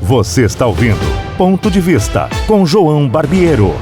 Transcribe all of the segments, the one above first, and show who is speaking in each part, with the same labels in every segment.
Speaker 1: Você está ouvindo Ponto de Vista com João Barbiero.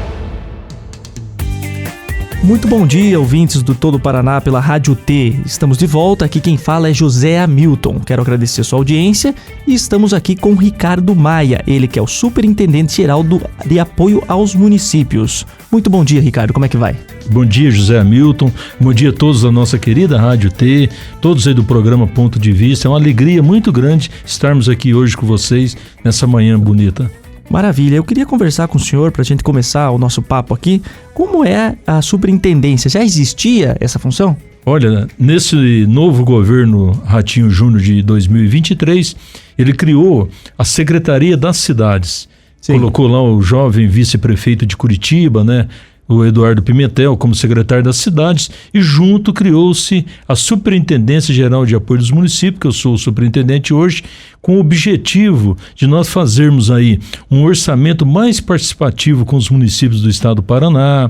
Speaker 2: Muito bom dia, ouvintes do Todo Paraná pela Rádio T. Estamos de volta, aqui quem fala é José Hamilton. Quero agradecer sua audiência e estamos aqui com Ricardo Maia, ele que é o Superintendente Geral de Apoio aos Municípios. Muito bom dia, Ricardo, como é que vai?
Speaker 3: Bom dia, José Hamilton. Bom dia a todos da nossa querida Rádio T, todos aí do programa Ponto de Vista. É uma alegria muito grande estarmos aqui hoje com vocês nessa manhã bonita.
Speaker 2: Maravilha, eu queria conversar com o senhor para a gente começar o nosso papo aqui. Como é a superintendência? Já existia essa função?
Speaker 3: Olha, nesse novo governo Ratinho Júnior de 2023, ele criou a Secretaria das Cidades. Sim. Colocou lá o jovem vice-prefeito de Curitiba, né? O Eduardo Pimentel como secretário das cidades, e junto criou-se a Superintendência Geral de Apoio dos Municípios, que eu sou o superintendente hoje, com o objetivo de nós fazermos aí um orçamento mais participativo com os municípios do estado do Paraná,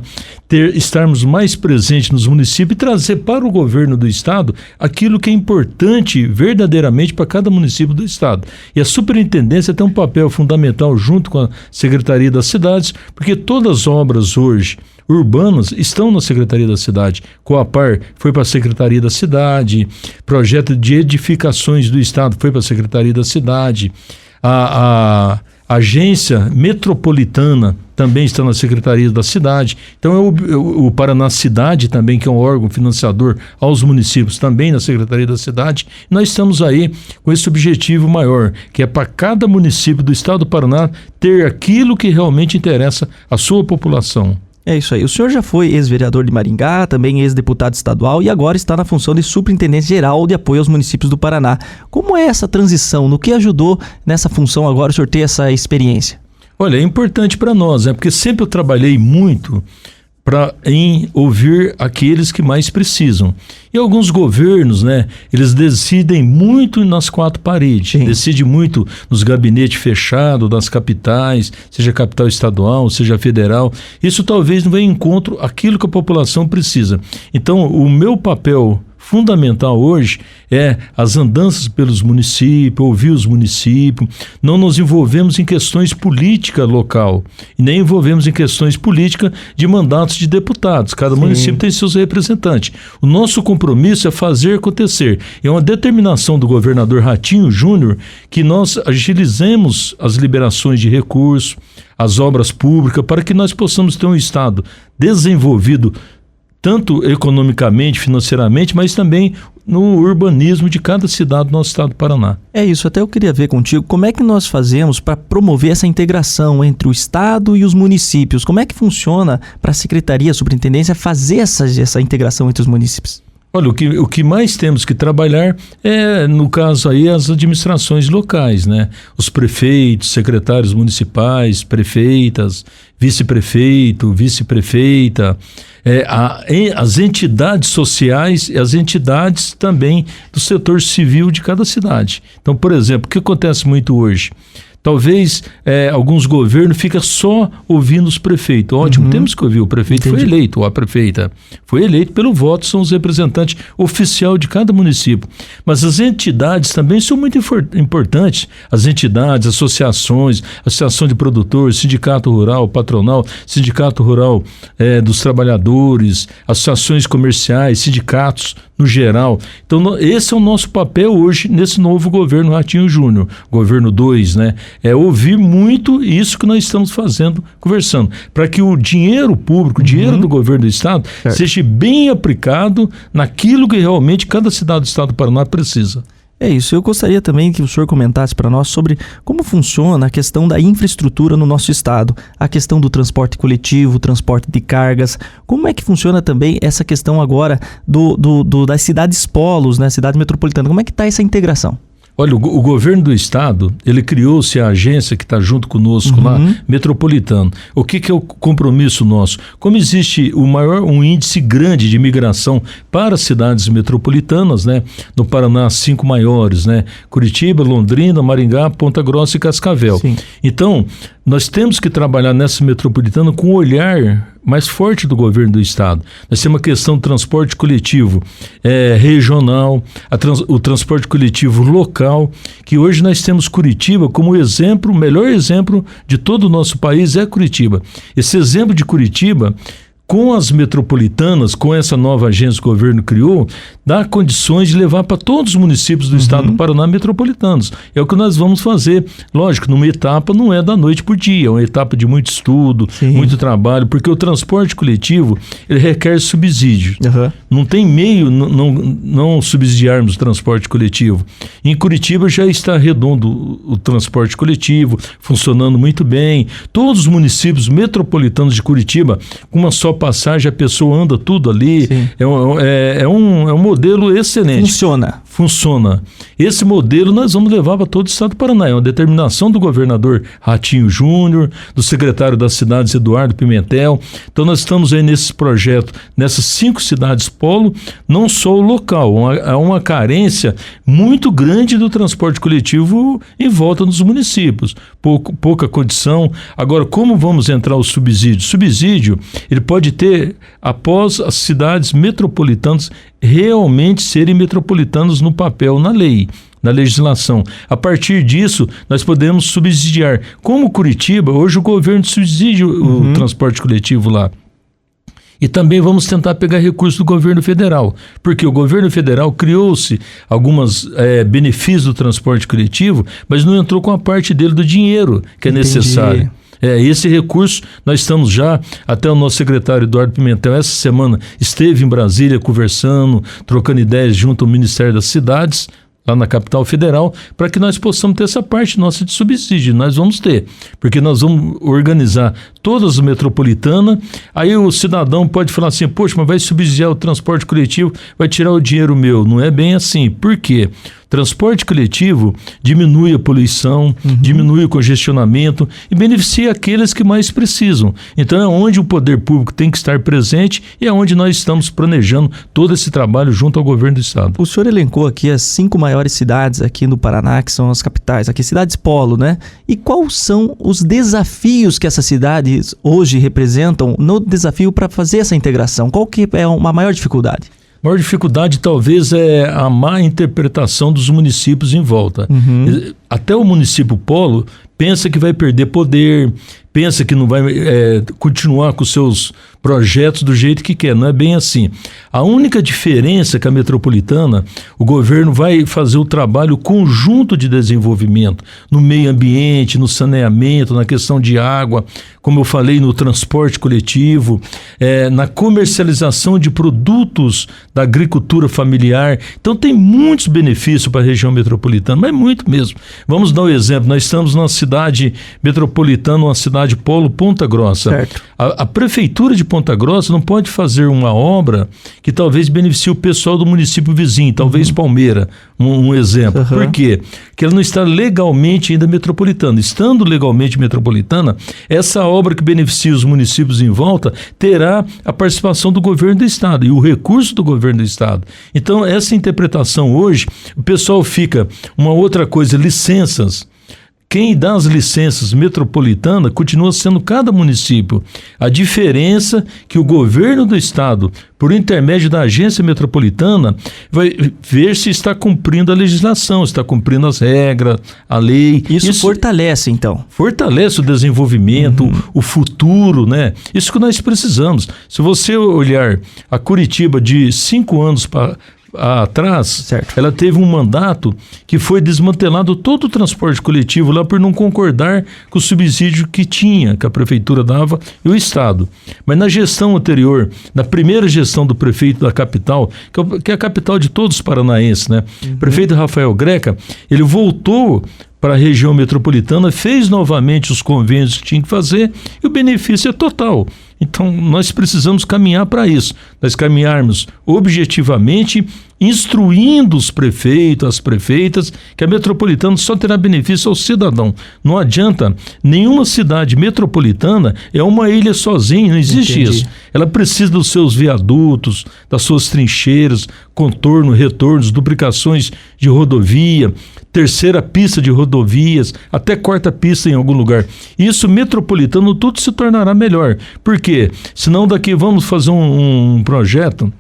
Speaker 3: estarmos mais presentes nos municípios e trazer para o governo do estado aquilo que é importante verdadeiramente para cada município do estado. E a superintendência tem um papel fundamental junto com a Secretaria das Cidades, porque todas as obras hoje urbanas estão na Secretaria da Cidade. Coapar foi para a Secretaria da Cidade, projeto de edificações do estado foi para a Secretaria da Cidade, a agência metropolitana também está na Secretaria da Cidade. Então o Paraná Cidade também, que é um órgão financiador aos municípios, também na Secretaria da Cidade. Nós estamos aí com esse objetivo maior, que é para cada município do estado do Paraná ter aquilo que realmente interessa à sua população.
Speaker 2: É isso aí. O senhor já foi ex-vereador de Maringá, também ex-deputado estadual e agora está na função de Superintendente Geral de Apoio aos Municípios do Paraná. Como é essa transição? No que ajudou nessa função agora o senhor ter essa experiência?
Speaker 3: Olha, é importante para nós, porque sempre eu trabalhei muito em ouvir aqueles que mais precisam. E alguns governos, né, eles decidem muito nas quatro paredes, decidem muito nos gabinetes fechados das capitais, seja capital estadual, seja federal. Isso talvez não venha em encontro àquilo que a população precisa. Então, o meu papel fundamental hoje é as andanças pelos municípios, ouvir os municípios. Não nos envolvemos em questões política local e nem envolvemos em questões políticas de mandatos de deputados. Cada município tem seus representantes. O nosso compromisso é fazer acontecer. É uma determinação do governador Ratinho Júnior que nós agilizemos as liberações de recursos, as obras públicas, para que nós possamos ter um estado desenvolvido tanto economicamente, financeiramente, mas também no urbanismo de cada cidade do nosso estado do Paraná.
Speaker 2: É isso, até eu queria ver contigo, como é que nós fazemos para promover essa integração entre o estado e os municípios? Como é que funciona para a Secretaria, a Superintendência fazer essa integração entre os municípios?
Speaker 3: Olha, o que mais temos que trabalhar é, no caso aí, as administrações locais, né? Os prefeitos, secretários municipais, prefeitas, vice-prefeito, vice-prefeita, as entidades sociais e as entidades também do setor civil de cada cidade. Então, por exemplo, o que acontece muito hoje? Talvez alguns governos ficam só ouvindo os prefeitos. Ótimo, temos que ouvir. O prefeito foi eleito, ou a prefeita foi eleito pelo voto, são os representantes oficiais de cada município. Mas as entidades também são muito importantes. As entidades, associações, associação de produtores, sindicato rural, patronal, sindicato rural dos trabalhadores, associações comerciais, sindicatos no geral. Então, esse é o nosso papel hoje nesse novo governo Ratinho Júnior, governo 2, né? É ouvir muito isso que nós estamos fazendo, conversando, para que o dinheiro público, o dinheiro do governo do estado, seja bem aplicado naquilo que realmente cada cidade do estado do Paraná precisa.
Speaker 2: É isso, eu gostaria também que o senhor comentasse para nós sobre como funciona a questão da infraestrutura no nosso estado, a questão do transporte coletivo, transporte de cargas, como é que funciona também essa questão agora das cidades polos, né, cidade metropolitana, como é que está essa integração?
Speaker 3: Olha, o governo do estado, ele criou-se a agência que está junto conosco lá, metropolitano. O que é o compromisso nosso? Como existe um índice grande de migração para as cidades metropolitanas, né? No Paraná, 5 maiores, né? Curitiba, Londrina, Maringá, Ponta Grossa e Cascavel. Sim. Então, nós temos que trabalhar nessa metropolitana com um olhar mais forte do governo do estado. Nós temos a questão do transporte coletivo regional, o transporte coletivo local, que hoje nós temos Curitiba como exemplo, o melhor exemplo de todo o nosso país é Curitiba. Esse exemplo de Curitiba, com as metropolitanas, com essa nova agência que o governo criou, dá condições de levar para todos os municípios do estado do Paraná metropolitanos. É o que nós vamos fazer. Lógico, numa etapa não é da noite por dia, é uma etapa de muito estudo, muito trabalho, porque o transporte coletivo, ele requer subsídio. Não tem meio não subsidiarmos o transporte coletivo. Em Curitiba já está redondo o transporte coletivo, funcionando muito bem. Todos os metropolitanos de Curitiba, com uma só passagem, a pessoa anda tudo ali. É um modelo excelente. Funciona. Esse modelo nós vamos levar para todo o estado do Paraná. É uma determinação do governador Ratinho Júnior, do secretário das cidades Eduardo Pimentel. Então nós estamos aí nesse projeto, nessas 5 cidades polo, não só o local. Há uma carência muito grande do transporte coletivo em volta dos municípios. Pouca condição. Agora, como vamos entrar o subsídio? Subsídio, ele pode ter após as cidades metropolitanas realmente serem metropolitanos no papel, na lei, na legislação. A partir disso, nós podemos subsidiar. Como Curitiba, hoje o governo subsidia o transporte coletivo lá. E também vamos tentar pegar recursos do governo federal, porque o governo federal criou-se alguns benefícios do transporte coletivo, mas não entrou com a parte dele do dinheiro que é necessário. Esse recurso, nós estamos já, até o nosso secretário Eduardo Pimentel, essa semana esteve em Brasília conversando, trocando ideias junto ao Ministério das Cidades, lá na capital federal, para que nós possamos ter essa parte nossa de subsídio. Nós vamos ter, porque nós vamos organizar todas as metropolitanas. Aí o cidadão pode falar assim, poxa, mas vai subsidiar o transporte coletivo, vai tirar o dinheiro meu. Não é bem assim. Por quê? Transporte coletivo diminui a poluição, diminui o congestionamento e beneficia aqueles que mais precisam. Então é onde o poder público tem que estar presente e é onde nós estamos planejando todo esse trabalho junto ao governo do estado.
Speaker 2: O senhor elencou aqui as 5 maiores cidades aqui no Paraná, que são as capitais, aqui cidades polo, né? E quais são os desafios que essas cidades hoje representam no desafio para fazer essa integração? Qual que é uma maior dificuldade?
Speaker 3: A maior dificuldade talvez é a má interpretação dos municípios em volta. Até o município polo pensa que vai perder poder, pensa que não vai continuar com seus projetos do jeito que quer. Não é bem assim. A única diferença é que a metropolitana, o governo vai fazer o trabalho conjunto de desenvolvimento no meio ambiente, no saneamento, na questão de água, como eu falei, no transporte coletivo, na comercialização de produtos da agricultura familiar. Então tem muitos benefícios para a região metropolitana, mas muito mesmo. Vamos dar um exemplo. Nós estamos numa cidade metropolitana, uma cidade polo, Ponta Grossa. A prefeitura de Ponta Grossa não pode fazer uma obra que talvez beneficie o pessoal do município vizinho, talvez Palmeira, um exemplo. Por quê? Porque ela não está legalmente ainda metropolitana. Estando legalmente metropolitana, essa obra que beneficia os municípios em volta terá a participação do governo do estado e o recurso do governo do estado. Então, essa interpretação hoje, o pessoal fica... Uma outra coisa, licenças. Quem dá as licenças metropolitanas continua sendo cada município. A diferença é que o governo do estado, por intermédio da agência metropolitana, vai ver se está cumprindo a legislação, está cumprindo as regras, a lei.
Speaker 2: Isso fortalece, então?
Speaker 3: Fortalece o desenvolvimento, o futuro, né? Isso que nós precisamos. Se você olhar a Curitiba de 5 anos para atrás, ela teve um mandato que foi desmantelado todo o transporte coletivo lá por não concordar com o subsídio que tinha, que a prefeitura dava e o estado. Mas na gestão anterior, na primeira gestão do prefeito da capital, que é a capital de todos os paranaenses, né? O prefeito Rafael Greca, ele voltou para a região metropolitana, fez novamente os convênios que tinha que fazer e o benefício é total. Então, nós precisamos caminhar para isso. Nós caminharmos objetivamente instruindo os prefeitos, as prefeitas, que a metropolitana só terá benefício ao cidadão. Não adianta, nenhuma cidade metropolitana é uma ilha sozinha, não existe isso. Ela precisa dos seus viadutos, das suas trincheiras, contorno, retornos, duplicações de rodovia, terceira pista de rodovias, até quarta pista em algum lugar. Isso metropolitano tudo se tornará melhor. Por quê? Senão daqui vamos fazer um projeto,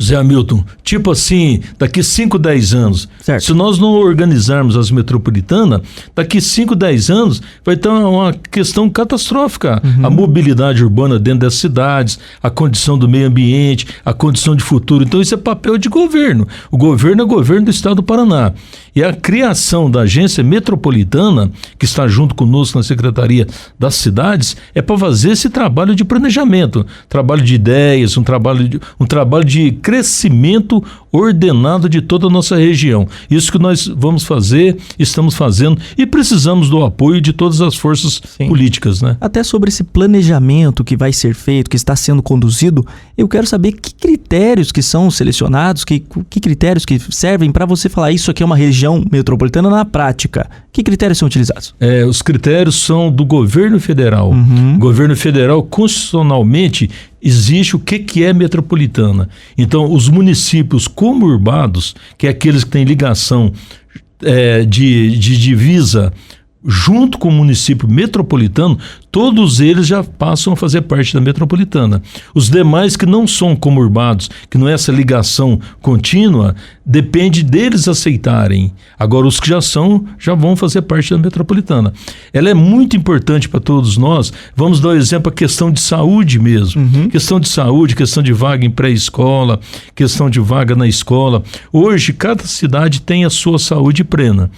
Speaker 3: Zé Hamilton, tipo assim, daqui 5, 10 anos, certo. Se nós não organizarmos as metropolitanas, daqui 5, 10 anos vai ter uma questão catastrófica. A mobilidade urbana dentro das cidades, a condição do meio ambiente, a condição de futuro. Então isso é papel de governo. O governo é o governo do estado do Paraná. E a criação da agência metropolitana, que está junto conosco na Secretaria das Cidades, é para fazer esse trabalho de planejamento, trabalho de ideias, um trabalho de crescimento ordenado de toda a nossa região. Isso que nós vamos fazer, estamos fazendo e precisamos do apoio de todas as forças políticas, né?
Speaker 2: Até sobre esse planejamento que vai ser feito, que está sendo conduzido, eu quero saber que critérios que são selecionados, que critérios que servem para você falar isso aqui é uma região metropolitana na prática. Que critérios são utilizados?
Speaker 3: Os critérios são do governo federal. O governo federal, constitucionalmente, existe o que é metropolitana. Então, os municípios conurbados, que é aqueles que têm ligação de divisa junto com o município metropolitano, todos eles já passam a fazer parte da metropolitana. Os demais que não são conurbados, que não é essa ligação contínua, depende deles aceitarem. Agora, os que já vão fazer parte da metropolitana. Ela é muito importante para todos nós. Vamos dar um exemplo, a questão de saúde mesmo. Questão de saúde, questão de vaga em pré-escola, questão de vaga na escola. Hoje, cada cidade tem a sua saúde plena.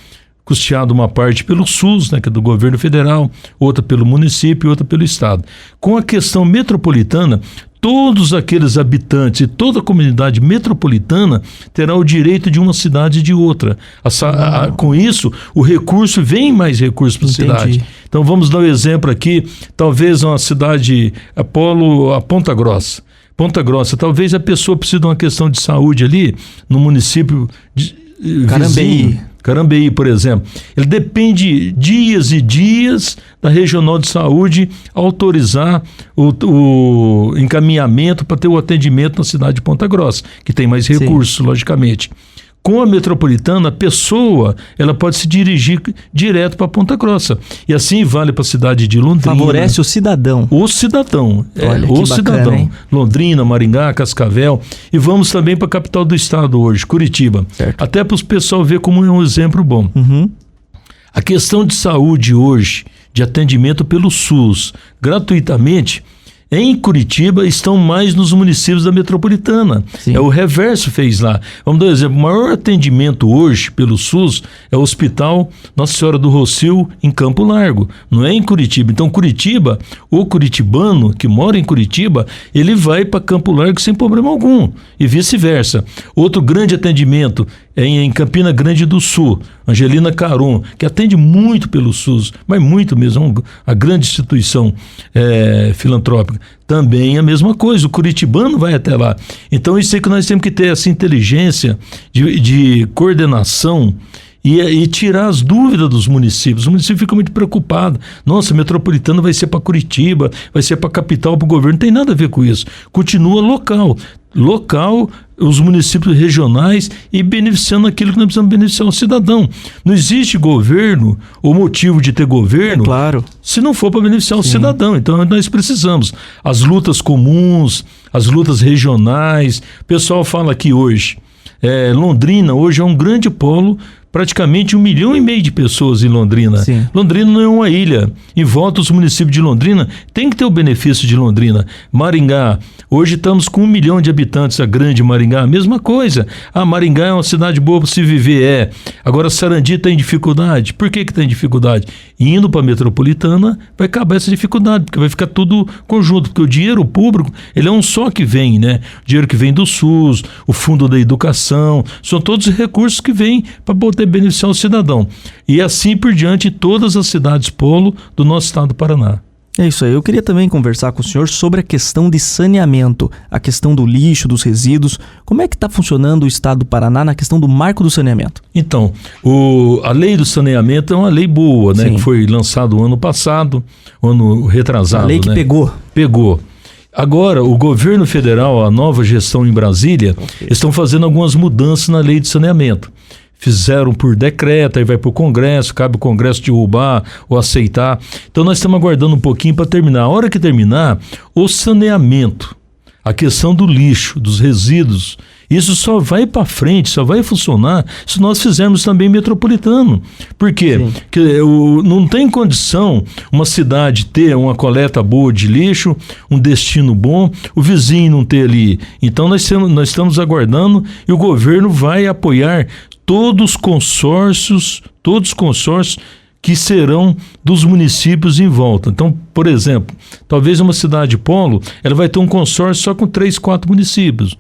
Speaker 3: Custeado uma parte pelo SUS, né, que é do governo federal, outra pelo município e outra pelo estado. Com a questão metropolitana, todos aqueles habitantes e toda a comunidade metropolitana terá o direito de uma cidade e de outra. Com isso, o recurso, vem mais recursos para a cidade. Então vamos dar um exemplo aqui, talvez uma cidade, a Ponta Grossa. Ponta Grossa, talvez a pessoa precise de uma questão de saúde ali, no município vizinho. Carambeí, por exemplo. Ele depende dias e dias da Regional de Saúde autorizar o encaminhamento para ter o atendimento na cidade de Ponta Grossa, que tem mais recursos, logicamente. Com a metropolitana, a pessoa ela pode se dirigir direto para Ponta Grossa. E assim vale para a cidade de Londrina.
Speaker 2: Favorece o cidadão.
Speaker 3: O cidadão.
Speaker 2: Olha, o cidadão. Bacana,
Speaker 3: Londrina, Maringá, Cascavel. E vamos também para a capital do estado hoje, Curitiba. Certo. Até para o pessoal ver como é um exemplo bom. A questão de saúde hoje, de atendimento pelo SUS, gratuitamente, em Curitiba estão mais nos municípios da metropolitana. É o reverso fez lá. Vamos dar um exemplo. O maior atendimento hoje pelo SUS é o Hospital Nossa Senhora do Rossio em Campo Largo. Não é em Curitiba. Então Curitiba, o curitibano que mora em Curitiba, ele vai para Campo Largo sem problema algum. E vice-versa. Outro grande atendimento é em Campina Grande do Sul, Angelina Caron, que atende muito pelo SUS, mas muito mesmo, a grande instituição filantrópica. Também a mesma coisa, o curitibano vai até lá. Então isso é que nós temos que ter essa inteligência de coordenação e tirar as dúvidas dos municípios. Os municípios ficam muito preocupados. Nossa, metropolitana vai ser para Curitiba, vai ser para a capital, para o governo. Não tem nada a ver com isso. Continua local, os municípios regionais e beneficiando aquilo que nós precisamos beneficiar o cidadão. Não existe governo ou motivo de ter governo se não for para beneficiar o cidadão. Então nós precisamos. As lutas comuns, as lutas regionais. O pessoal fala aqui hoje, Londrina hoje é um grande polo, praticamente 1,5 milhão de pessoas em Londrina. Londrina não é uma ilha. Em volta, os municípios de Londrina tem que ter o benefício de Londrina. Maringá, hoje estamos com 1 milhão de habitantes, a grande Maringá, a mesma coisa. Maringá é uma cidade boa para se viver, Agora, Sarandi tem dificuldade. Por que tem dificuldade? Indo para a metropolitana, vai acabar essa dificuldade, porque vai ficar tudo conjunto, porque o dinheiro público, ele é um só que vem, né? O dinheiro que vem do SUS, o Fundo da Educação, são todos os recursos que vêm para poder beneficiar o cidadão. E assim por diante, todas as cidades polo do nosso estado do Paraná.
Speaker 2: É isso aí. Eu queria também conversar com o senhor sobre a questão de saneamento, a questão do lixo, dos resíduos. Como é que está funcionando o Estado do Paraná na questão do marco do saneamento?
Speaker 3: Então, a lei do saneamento é uma lei boa, né? Que foi lançada o ano passado, ano retrasado.
Speaker 2: A lei que pegou.
Speaker 3: Pegou. Agora, o governo federal, a nova gestão em Brasília, estão fazendo algumas mudanças na lei de saneamento. Fizeram por decreto, aí vai para o Congresso, cabe o Congresso derrubar ou aceitar. Então nós estamos aguardando um pouquinho para terminar. A hora que terminar, o saneamento, a questão do lixo, dos resíduos, isso só vai para frente, só vai funcionar se nós fizermos também metropolitano. Por quê? Porque não tem condição uma cidade ter uma coleta boa de lixo, um destino bom, o vizinho não ter ali. Então nós estamos aguardando e o governo vai apoiar todos os consórcios que serão dos municípios em volta. Então, por exemplo, talvez uma cidade polo, ela vai ter um consórcio só com 3, 4 municípios.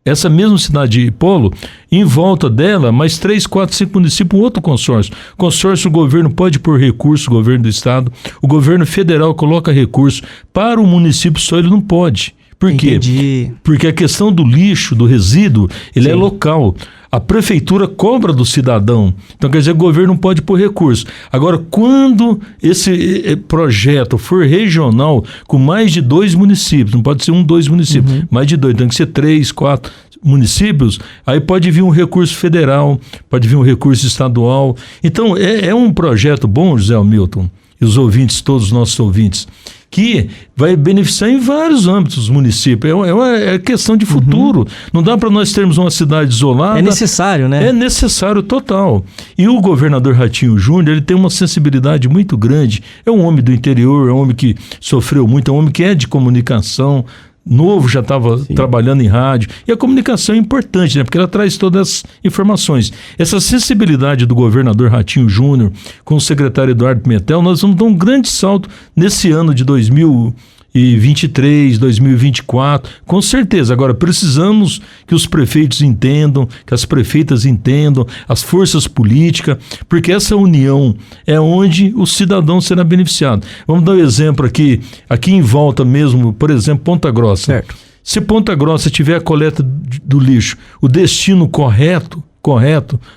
Speaker 3: Essa mesma cidade polo, em volta dela, mais 3, 4, 5 municípios, um outro consórcio. Consórcio, o governo pode pôr recurso, o governo do estado, o governo federal coloca recurso. Para o município só ele não pode. Por quê?
Speaker 2: Entendi.
Speaker 3: Porque a questão do lixo, do resíduo, ele é local. A prefeitura cobra do cidadão. Então, quer dizer, o governo não pode pôr recurso. Agora, quando esse projeto for regional, com mais de 2 municípios, não pode ser 1, 2 municípios, mais de 2, tem que ser 3, 4 municípios, aí pode vir um recurso federal, pode vir um recurso estadual. Então, é um projeto bom, José Hamilton, e os ouvintes, todos os nossos ouvintes, que vai beneficiar em vários âmbitos os municípios. É questão de futuro. Não dá para nós termos uma cidade isolada.
Speaker 2: É necessário, né?
Speaker 3: É necessário total. E o governador Ratinho Júnior, ele tem uma sensibilidade muito grande. É um homem do interior, é um homem que sofreu muito, é um homem que é de comunicação, novo, já estava trabalhando em rádio. E a comunicação é importante, né? Porque ela traz todas as informações. Essa sensibilidade do governador Ratinho Júnior com o secretário Eduardo Pimentel, nós vamos dar um grande salto nesse ano de 2023, 2024, com certeza. Agora, precisamos que os prefeitos entendam, que as prefeitas entendam, as forças políticas, porque essa união é onde o cidadão será beneficiado. Vamos dar um exemplo aqui em volta mesmo, por exemplo, Ponta Grossa.
Speaker 2: Certo.
Speaker 3: Se Ponta Grossa tiver a coleta do lixo, o destino correto,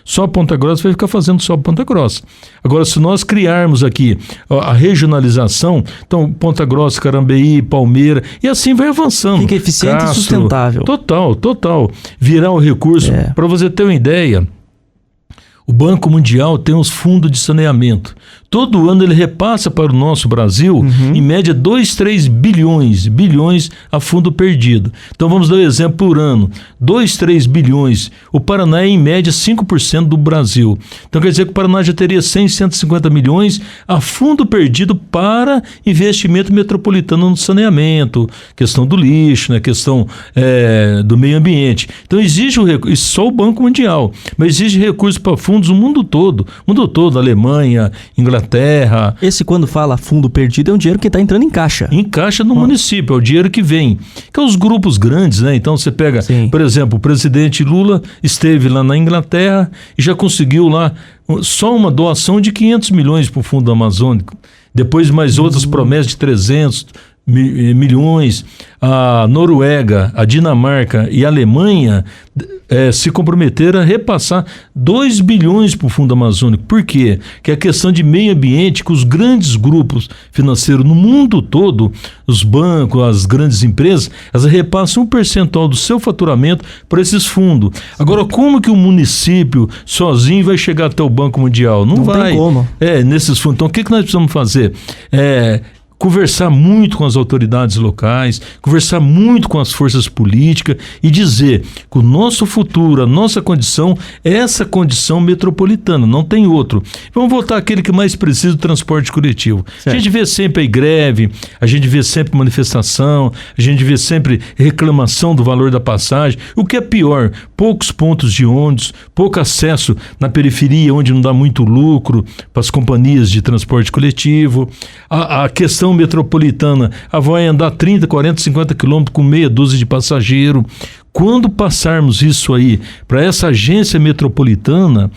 Speaker 3: só Ponta Grossa vai ficar fazendo só Ponta Grossa. Agora, se nós criarmos aqui a regionalização, então Ponta Grossa, Carambeí, Palmeira, e assim vai avançando.
Speaker 2: Fica eficiente e sustentável.
Speaker 3: Total. Virar o recurso. Para você ter uma ideia, o Banco Mundial tem os fundos de saneamento. Todo ano ele repassa para o nosso Brasil, em média, 2, 3 bilhões a fundo perdido. Então vamos dar um exemplo por ano. 2, 3 bilhões. O Paraná é em média 5% do Brasil. Então quer dizer que o Paraná já teria 100, 150 milhões a fundo perdido para investimento metropolitano no saneamento, questão do lixo, né? Questão do meio ambiente. Então exige só o Banco Mundial, mas exige recursos para fundos no mundo todo, Alemanha, Inglaterra.
Speaker 2: Esse, quando fala fundo perdido, é um dinheiro que está entrando em caixa.
Speaker 3: Em caixa no município, é o dinheiro que vem. Que é os grupos grandes, né? Então você pega, por exemplo, o presidente Lula esteve lá na Inglaterra e já conseguiu lá só uma doação de 500 milhões para o Fundo Amazônico. Depois mais outras promessas de 300 milhões. A Noruega, a Dinamarca e a Alemanha se comprometeram a repassar 2 bilhões para o Fundo Amazônico. Por quê? Que é a questão de meio ambiente, que os grandes grupos financeiros no mundo todo, os bancos, as grandes empresas, elas repassam um percentual do seu faturamento para esses fundos. Agora, como que o município sozinho vai chegar até o Banco Mundial? Não vai.
Speaker 2: Tem como.
Speaker 3: Nesses fundos. Então, o que nós precisamos fazer? Conversar muito com as autoridades locais, conversar muito com as forças políticas e dizer que o nosso futuro, a nossa condição é essa condição metropolitana, não tem outro. Vamos voltar àquele que mais precisa do transporte coletivo. Certo. A gente vê sempre aí greve, a gente vê sempre manifestação, a gente vê sempre reclamação do valor da passagem. O que é pior, poucos pontos de ônibus, pouco acesso na periferia, onde não dá muito lucro para as companhias de transporte coletivo. A questão metropolitana, vai andar 30, 40, 50 quilômetros com meia dúzia de passageiro. Quando passarmos isso aí para essa agência metropolitana,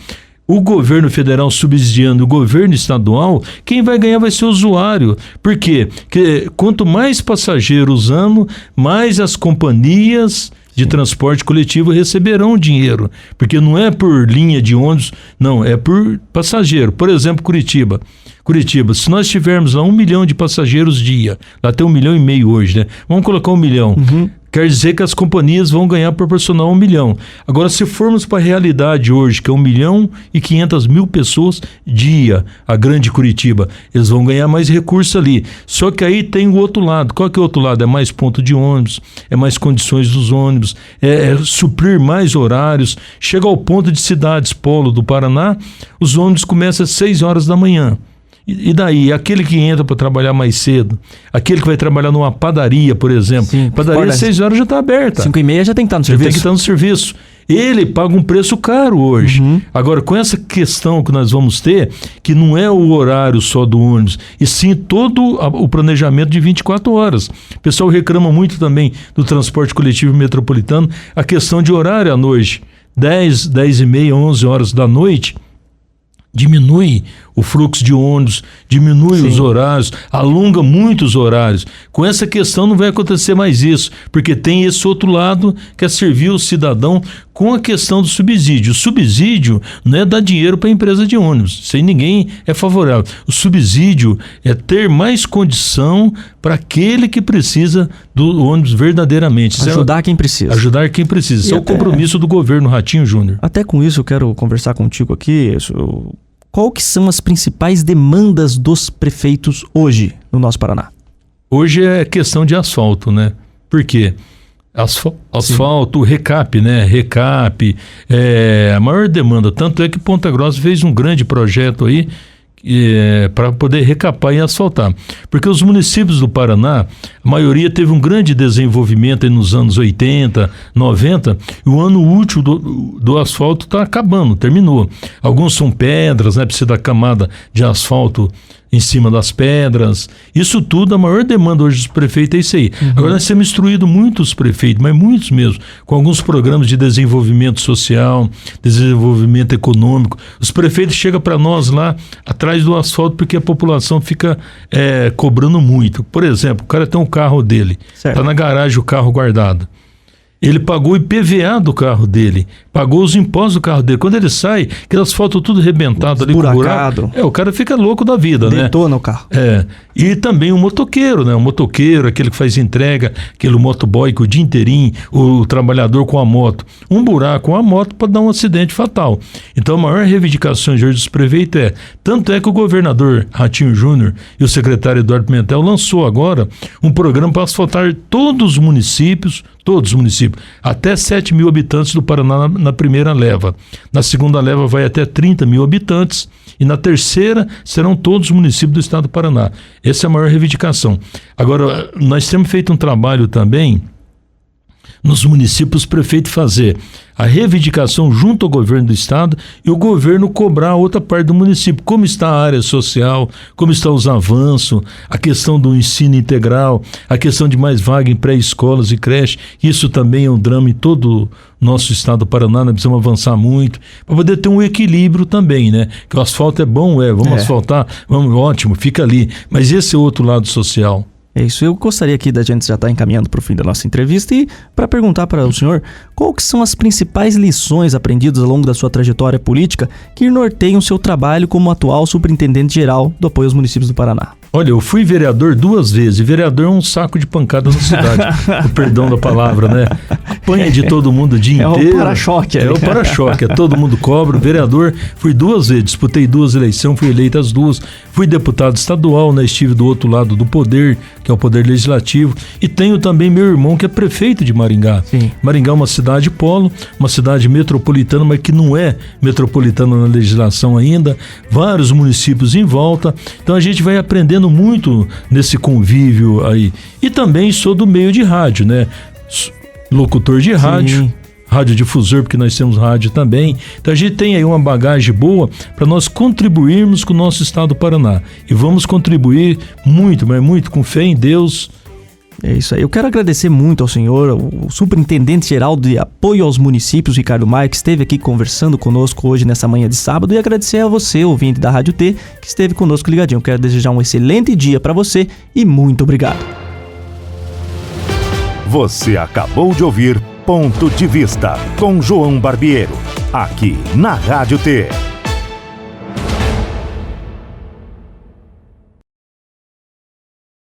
Speaker 3: o governo federal subsidiando o governo estadual, quem vai ganhar vai ser o usuário. Por quê? Porque quanto mais passageiros usando, mais as companhias de transporte coletivo receberão dinheiro. Porque não é por linha de ônibus, não, é por passageiro. Por exemplo, Curitiba, se nós tivermos lá 1 milhão de passageiros dia, lá tem 1,5 milhão hoje, né? Vamos colocar 1 milhão. Quer dizer que as companhias vão ganhar proporcional a 1 milhão. Agora, se formos para a realidade hoje, que é 1.500.000 pessoas dia, a grande Curitiba, eles vão ganhar mais recurso ali. Só que aí tem o outro lado. Qual que é o outro lado? É mais ponto de ônibus, é mais condições dos ônibus, é suprir mais horários. Chega ao ponto de cidades polo do Paraná, os ônibus começam às 6 horas da manhã. E daí, aquele que entra para trabalhar mais cedo, aquele que vai trabalhar numa padaria, por exemplo,
Speaker 2: Sim,
Speaker 3: padaria às 6 horas já está aberta.
Speaker 2: 5h30 já tem que estar no
Speaker 3: Já
Speaker 2: serviço.
Speaker 3: tem que estar no serviço. Ele paga um preço caro hoje. Agora, com essa questão que nós vamos ter, que não é o horário só do ônibus, e sim todo o planejamento de 24 horas. O pessoal reclama muito também do transporte coletivo metropolitano, a questão de horário à noite. 10, 10h30, 11 horas da noite, diminui o fluxo de ônibus, diminui os horários, alonga muito os horários. Com essa questão não vai acontecer mais isso, porque tem esse outro lado que é servir o cidadão com a questão do subsídio. O subsídio não é dar dinheiro para a empresa de ônibus, sem ninguém é favorável. O subsídio é ter mais condição para aquele que precisa do ônibus verdadeiramente.
Speaker 2: Ajudar quem precisa.
Speaker 3: Ajudar quem precisa. Isso é o compromisso do governo Ratinho Júnior.
Speaker 2: Até com isso eu quero conversar contigo aqui. Qual que são as principais demandas dos prefeitos hoje no nosso Paraná?
Speaker 3: Hoje é questão de asfalto, né? Por quê? Asfalto, recap, né? Recap, a maior demanda. Tanto é que Ponta Grossa fez um grande projeto aí para poder recapar e asfaltar. Porque os municípios do Paraná, a maioria teve um grande desenvolvimento aí nos anos 80, 90, e o ano útil do asfalto está acabando, terminou. Alguns são pedras, né? Precisa da camada de asfalto em cima das pedras. Isso tudo, a maior demanda hoje dos prefeitos é isso aí. Agora nós temos instruído muitos prefeitos, mas muitos mesmo, com alguns programas de desenvolvimento social, desenvolvimento econômico. Os prefeitos chegam para nós lá atrás do asfalto porque a população fica cobrando muito. Por exemplo, o cara tem um carro dele, está na garagem o carro guardado. Ele pagou o IPVA do carro dele, pagou os impostos do carro dele. Quando ele sai, aquele asfalto tudo rebentado ali com buraco. O cara fica louco da vida, né?
Speaker 2: Detona o carro.
Speaker 3: E também o motoqueiro, né? O motoqueiro, aquele que faz entrega, aquele motoboy que o dia inteirinho, o trabalhador com a moto. Um buraco com a moto pode dar um acidente fatal. Então a maior reivindicação hoje dos prefeitos tanto é que o governador Ratinho Júnior e o secretário Eduardo Pimentel lançou agora um programa para asfaltar todos os municípios, até 7 mil habitantes do Paraná na primeira leva. Na segunda leva vai até 30 mil habitantes e na terceira serão todos os municípios do estado do Paraná. Essa é a maior reivindicação. Agora, nós temos feito um trabalho também nos municípios, o prefeito fazer a reivindicação junto ao governo do estado e o governo cobrar a outra parte do município. Como está a área social, como estão os avanços, a questão do ensino integral, a questão de mais vaga em pré-escolas e creche. Isso também é um drama em todo o nosso estado do Paraná, nós precisamos avançar muito para poder ter um equilíbrio também, né? Que o asfalto é bom, vamos asfaltar, vamos, ótimo, fica ali. Mas esse é o outro lado social.
Speaker 2: É isso, eu gostaria aqui da gente já estar encaminhando para o fim da nossa entrevista e para perguntar para o senhor qual que são as principais lições aprendidas ao longo da sua trajetória política que norteiam o seu trabalho como atual superintendente-geral do apoio aos municípios do Paraná.
Speaker 3: Olha, eu fui vereador 2 vezes, e vereador é um saco de pancada na cidade, o perdão da palavra, né? Apanha de todo mundo o dia inteiro.
Speaker 2: É o para-choque.
Speaker 3: É o para-choque, todo mundo cobra. Vereador, fui 2 vezes, disputei 2 eleições, fui eleito as 2, fui deputado estadual, né? Estive do outro lado do poder, que é o poder legislativo, e tenho também meu irmão que é prefeito de Maringá.
Speaker 2: Sim.
Speaker 3: Maringá é uma cidade polo, uma cidade metropolitana, mas que não é metropolitana na legislação ainda, vários municípios em volta, então a gente vai aprendendo muito nesse convívio aí. E também sou do meio de rádio, né? Locutor de rádio.
Speaker 2: Sim.
Speaker 3: Radiodifusor, porque nós temos rádio também. Então a gente tem aí uma bagagem boa para nós contribuirmos com o nosso estado do Paraná. E vamos contribuir muito, mas muito com fé em Deus,
Speaker 2: É isso aí. Eu quero agradecer muito ao senhor, o superintendente-geral de apoio aos municípios, Ricardo Maia, que esteve aqui conversando conosco hoje nessa manhã de sábado, e agradecer a você, ouvinte da Rádio T, que esteve conosco ligadinho. Eu quero desejar um excelente dia para você e muito obrigado.
Speaker 1: Você acabou de ouvir Ponto de Vista com João Barbiero, aqui na Rádio T.